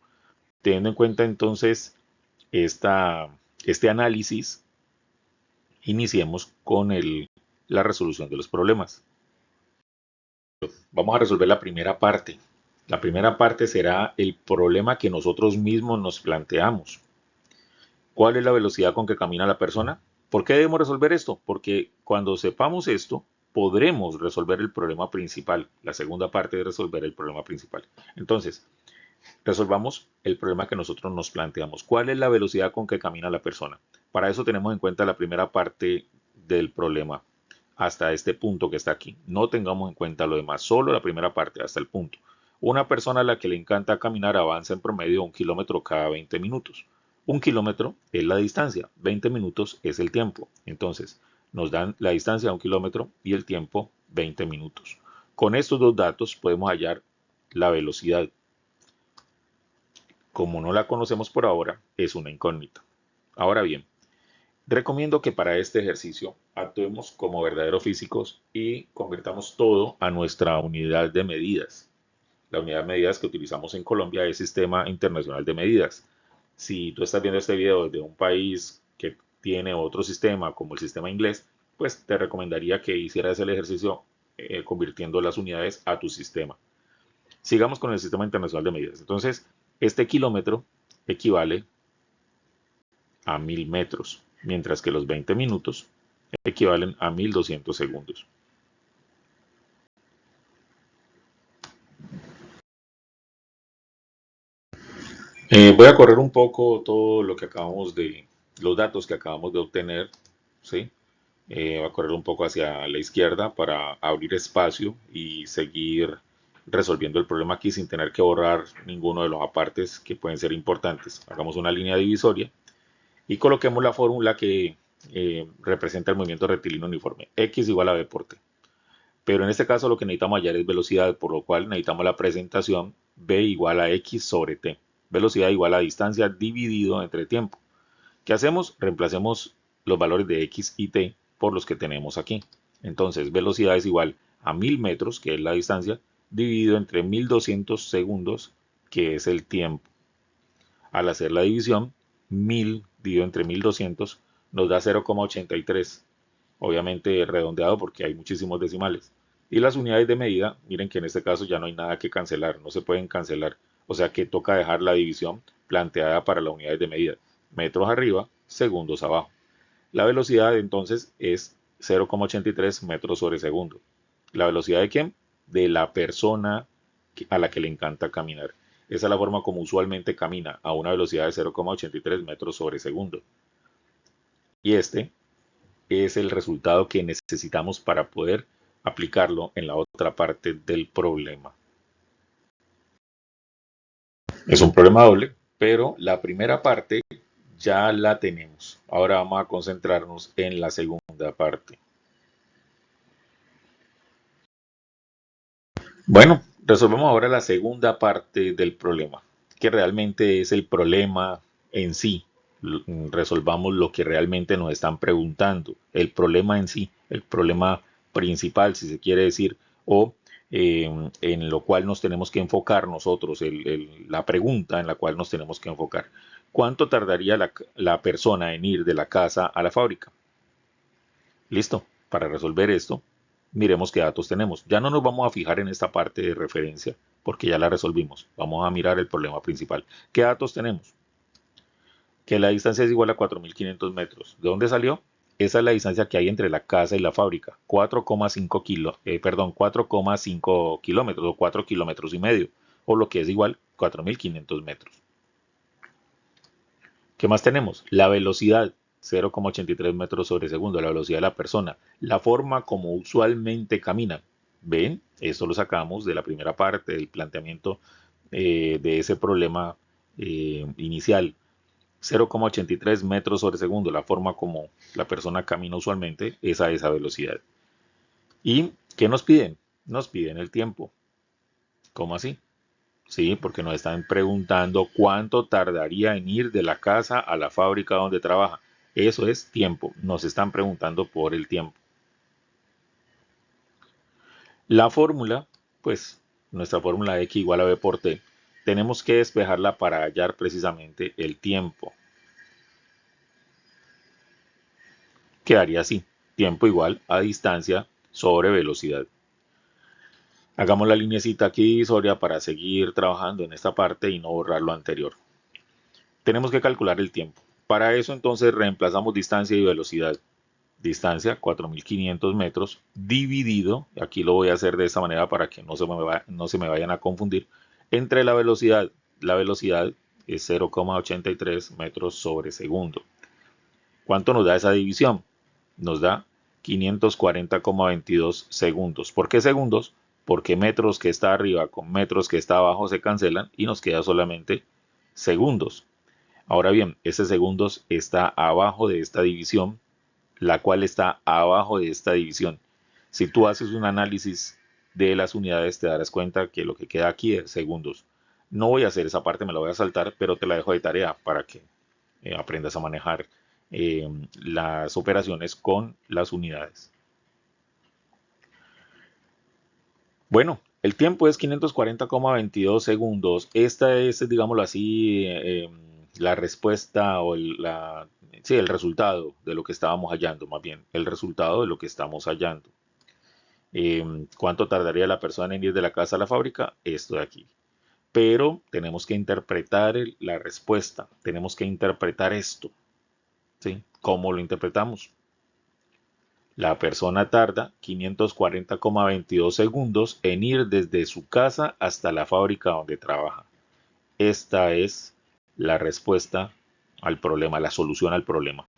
[SPEAKER 1] Teniendo en cuenta entonces este análisis, iniciemos con la resolución de los problemas. Vamos a resolver la primera parte. La primera parte será el problema que nosotros mismos nos planteamos. ¿Cuál es la velocidad con que camina la persona? ¿Por qué debemos resolver esto? Porque cuando sepamos esto, podremos resolver el problema principal. La segunda parte de resolver el problema principal. Entonces, resolvamos el problema que nosotros nos planteamos. ¿Cuál es la velocidad con que camina la persona? Para eso tenemos en cuenta la primera parte del problema hasta este punto que está aquí. No tengamos en cuenta lo demás, solo la primera parte hasta el punto. Una persona a la que le encanta caminar avanza en promedio 1 kilómetro cada 20 minutos. 1 kilómetro es la distancia, 20 minutos es el tiempo. Entonces, nos dan la distancia 1 kilómetro y el tiempo 20 minutos. Con estos dos datos podemos hallar la velocidad. Como no la conocemos por ahora, es una incógnita. Ahora bien, recomiendo que para este ejercicio actuemos como verdaderos físicos y convirtamos todo a nuestra unidad de medidas. La unidad de medidas que utilizamos en Colombia es Sistema Internacional de Medidas. Si tú estás viendo este video desde un país que tiene otro sistema, como el sistema inglés, pues te recomendaría que hicieras el ejercicio convirtiendo las unidades a tu sistema. Sigamos con el Sistema Internacional de Medidas. Entonces, este kilómetro equivale a 1000 metros, mientras que los 20 minutos equivalen a 1200 segundos. Voy a correr un poco todo lo que los datos que acabamos de obtener, ¿sí? Voy a correr un poco hacia la izquierda para abrir espacio y seguir resolviendo el problema aquí sin tener que borrar ninguno de los apartes que pueden ser importantes. Hagamos una línea divisoria y coloquemos la fórmula que representa el movimiento rectilíneo uniforme. X igual a B por T. Pero en este caso lo que necesitamos hallar es velocidad, por lo cual necesitamos la presentación B igual a X sobre T. Velocidad igual a distancia dividido entre tiempo. ¿Qué hacemos? Reemplacemos los valores de X y T por los que tenemos aquí. Entonces, velocidad es igual a 1000 metros, que es la distancia, dividido entre 1200 segundos, que es el tiempo. Al hacer la división, 1000 dividido entre 1200 nos da 0,83. Obviamente redondeado porque hay muchísimos decimales. Y las unidades de medida, miren que en este caso ya no hay nada que cancelar, no se pueden cancelar. O sea que toca dejar la división planteada para las unidades de medida. Metros arriba, segundos abajo. La velocidad entonces es 0,83 metros sobre segundo. ¿La velocidad de quién? De la persona a la que le encanta caminar. Esa es la forma como usualmente camina, a una velocidad de 0,83 metros sobre segundo. Y este es el resultado que necesitamos para poder aplicarlo en la otra parte del problema. Es un problema doble, pero la primera parte ya la tenemos. Ahora vamos a concentrarnos en la segunda parte. Bueno, resolvemos ahora la segunda parte del problema, que realmente es el problema en sí. Resolvamos lo que realmente nos están preguntando, el problema en sí, el problema principal, si se quiere decir, o en lo cual nos tenemos que enfocar nosotros, la pregunta en la cual nos tenemos que enfocar. ¿Cuánto tardaría la persona en ir de la casa a la fábrica? Listo, para resolver esto, miremos qué datos tenemos. Ya no nos vamos a fijar en esta parte de referencia porque ya la resolvimos. Vamos a mirar el problema principal. ¿Qué datos tenemos? Que la distancia es igual a 4500 metros. ¿De dónde salió? Esa es la distancia que hay entre la casa y la fábrica. 4,5 kilómetros o 4 kilómetros y medio. O lo que es igual 4500 metros. ¿Qué más tenemos? La velocidad. 0,83 metros sobre segundo, la velocidad de la persona, la forma como usualmente camina. ¿Ven? Esto lo sacamos de la primera parte del planteamiento de ese problema inicial. 0,83 metros sobre segundo, la forma como la persona camina usualmente es a esa velocidad. ¿Y qué nos piden? Nos piden el tiempo. ¿Cómo así? Sí, porque nos están preguntando cuánto tardaría en ir de la casa a la fábrica donde trabaja. Eso es tiempo. Nos están preguntando por el tiempo. La fórmula, pues nuestra fórmula X igual a B por T, tenemos que despejarla para hallar precisamente el tiempo. Quedaría así, tiempo igual a distancia sobre velocidad. Hagamos la linecita aquí divisoria para seguir trabajando en esta parte y no borrar lo anterior. Tenemos que calcular el tiempo. Para eso entonces reemplazamos distancia y velocidad. Distancia 4500 metros dividido, aquí lo voy a hacer de esta manera para que no se me vayan a confundir, entre la velocidad. La velocidad es 0,83 metros sobre segundo. ¿Cuánto nos da esa división? Nos da 540,22 segundos. ¿Por qué segundos? Porque metros que está arriba con metros que está abajo se cancelan y nos queda solamente segundos. Ahora bien, ese segundos está abajo de esta división, la cual está abajo de esta división. Si tú haces un análisis de las unidades, te darás cuenta que lo que queda aquí es segundos. No voy a hacer esa parte, me la voy a saltar, pero te la dejo de tarea para que aprendas a manejar las operaciones con las unidades. Bueno, el tiempo es 540,22 segundos. Esta es, digámoslo así, la respuesta o sí, el resultado de lo que estábamos hallando, más bien, el resultado de lo que estamos hallando. ¿Cuánto tardaría la persona en ir de la casa a la fábrica? Esto de aquí. Pero tenemos que interpretar la respuesta, tenemos que interpretar esto. ¿Sí? ¿Cómo lo interpretamos? La persona tarda 540,22 segundos en ir desde su casa hasta la fábrica donde trabaja. Esta es la respuesta al problema, la solución al problema.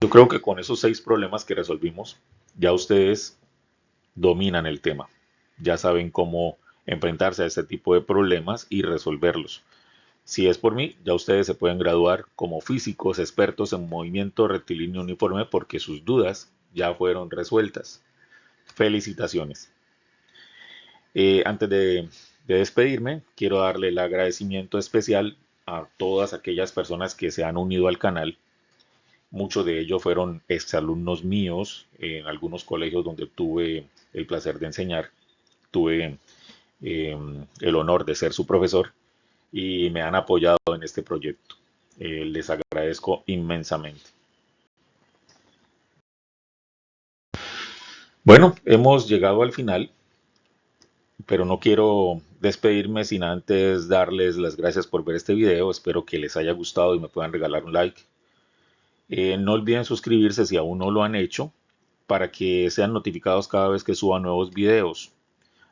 [SPEAKER 1] Yo creo que con esos 6 problemas que resolvimos, ya ustedes dominan el tema. Ya saben cómo enfrentarse a este tipo de problemas y resolverlos. Si es por mí, ya ustedes se pueden graduar como físicos expertos en movimiento rectilíneo uniforme porque sus dudas ya fueron resueltas. Felicitaciones. Antes de despedirme, quiero darle el agradecimiento especial a todas aquellas personas que se han unido al canal. Muchos de ellos fueron exalumnos míos en algunos colegios donde tuve el placer de enseñar. Tuve el honor de ser su profesor y me han apoyado en este proyecto. Les agradezco inmensamente. Bueno, hemos llegado al final, pero no quiero despedirme sin antes darles las gracias por ver este video. Espero que les haya gustado y me puedan regalar un like. No olviden suscribirse si aún no lo han hecho para que sean notificados cada vez que suba nuevos videos.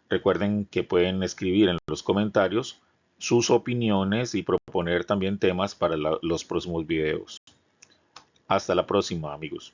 [SPEAKER 1] Recuerden que pueden escribir en los comentarios sus opiniones y proponer también temas para los próximos videos. Hasta la próxima, amigos.